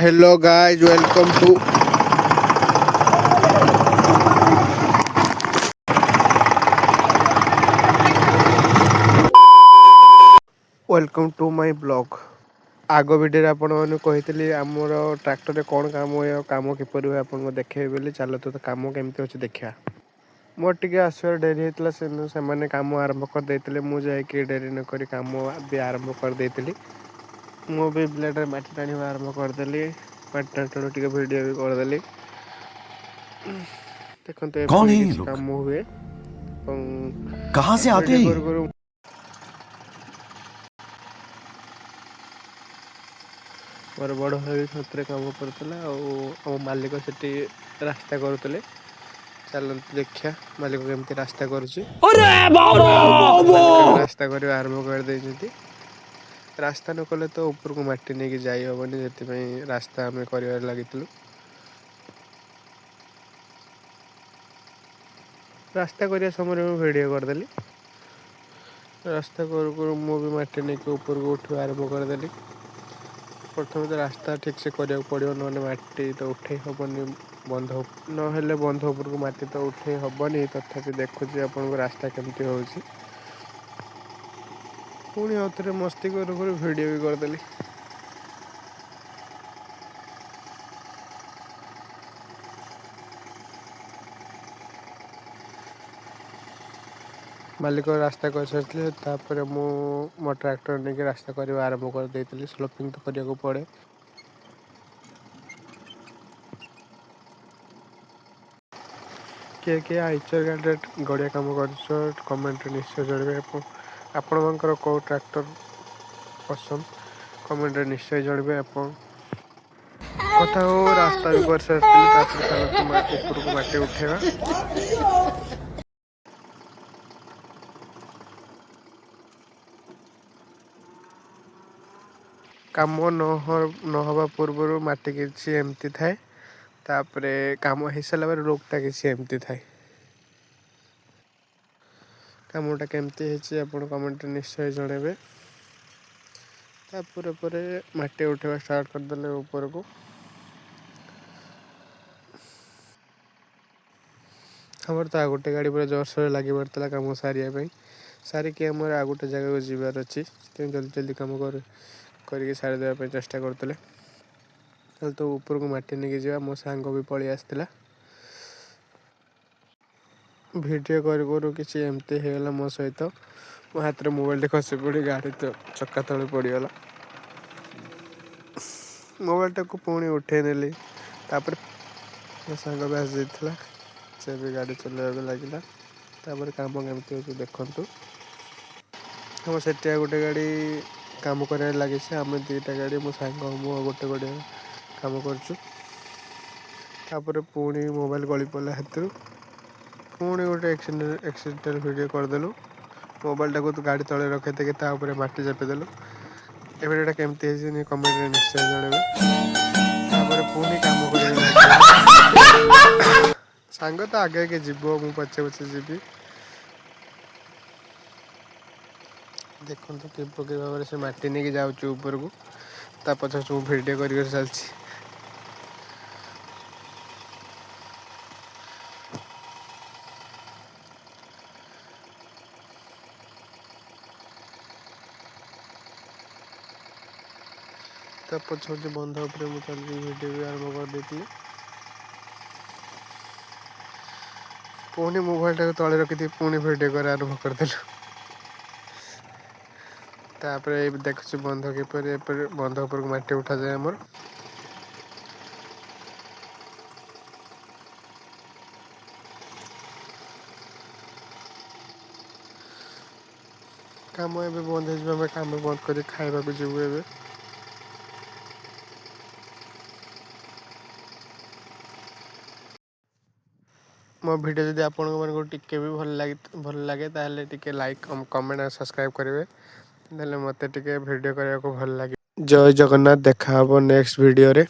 Hello guys, welcome to my blog। आग video आपण मैंने कही आमर ट्रैक्टर कौन काम हुए काम किपर हुए आपको देखे बोली चलो तो काम केमती अच्छे देखा। मोर टे आसवर डेरी होता से कम आरंभ करदे मुझे डेरी नक कम भी आरंभ करदे मु भी ब्लेड मटी टाणी आरंभ करदेली मटी टाणी टे भिड भी करदेली। देखते कौन है ये किसी लोग? काम हुए कहाँ से आते हैं ये? मोर बड़ भाई छतरे काम कर मालिक से रास्ता करुले। चलते देखिया मालिक केमती रास्ता करुच्ची रास्ता कर आरंभ कर रास्ता न कले तो ऊपर को मट्टी नहीं जाई हेनी से रास्ता आम कर लगी रास्ता करने समय मैं भिडियो करदेली। रास्ता करू मु भी मट्टी नहीं ऊपर को उठा आरंभ करदेली। प्रथम तो रास्ता ठीक से करा पड़ो ना मट्टी तो उठे हेनी बंध ना बंध उपर को मट्टी तो उठे हेनी तथापि देखुची आपन को रास्ता केमती हो पुणी आउे मस्ती करू भिडियो भी करदेली। मालिक रास्ता कर सारी मो ट्रैक्टर नहीं रास्ता कर आरंभ कर स्लोपिंग तो करने को पड़े। किए किए आइचर गाड़ी गड़िया कम कर कमेंट निश्चय जानवे। आपण मानकर कौ ट्रैक्टर पसंद कमेंट निश्चय जानवे। कथा हो रास्ता भी कर सारी ऊपर को माटी उठेगा। काम नहबा पूर्व मटी किसी एमती थाए तापरे काम हो सारा रोगटा किसी एमती थाए। कामटा केमती आप कमेंट निश्चय जनइबे। तापर मटी उठेवा स्टार्ट करदे ऊपर को। हमर तो आ गोटे गाड़ी पूरा जोरसोर लगी पड़ता कम सारे सारिकी आम आ गोटे जगह को जीवार अच्छी जल्दी जल्दी कम करके सारी देवाई चेष्टा करते तो ऊपर को मटी नहीं जावा। मो सांग भी पलि आसला भिडियो करू किसी एमती होगला मो सहित मो हाथ में मोबाइल खसी पड़ी गाड़ी तो चक्का तले पड़गला। मोबाइल टाक पुणी उठे नेली मो सांग भी आस जाइला से भी गाड़ी चलवा लगे। काम केमती हो देखु हम से गोटे गाड़ी काम कर लगे आम दीटा गाड़ी मो सांग मु गोटे गोटे काम कर पुणी मोबाइल गली पड़ा हाथ पुणी गोटे एक्सीडेंटल भिडियो करदेलु। मोबाइल टाक तो गाड़ी तले रखे थे मटी चापिदेलु। ए भिडियोटा केमती है कमेंट निश्चय जनइबे। पुणी काम कर सांग तो आगे आगे जीव मु पचे पचे जीवी देखो कि भाव से मटी नहीं जाऊँ ऊपर को पचा भिडियो कर चलती। पछे बंध उपर मुझे भिडियो भी आरंभ कर देती पुणी मोबाइल टाक तले रखी पुणी भिडियो कर आरंभ करदेलु। देखु बंध किपर बंध उपर को मटी उठा जाए आमर काम ए बंद हो काम बंद कर खावा जीवु ए मो भिडियो जदि आपको टिके भी भल लगे ताहले टिके लाइक कमेंट और सब्सक्राइब करेंगे मत टिके भिडियो करने को भल लगे। जय जगन्नाथ देखा नेक्स्ट भिडियो रे।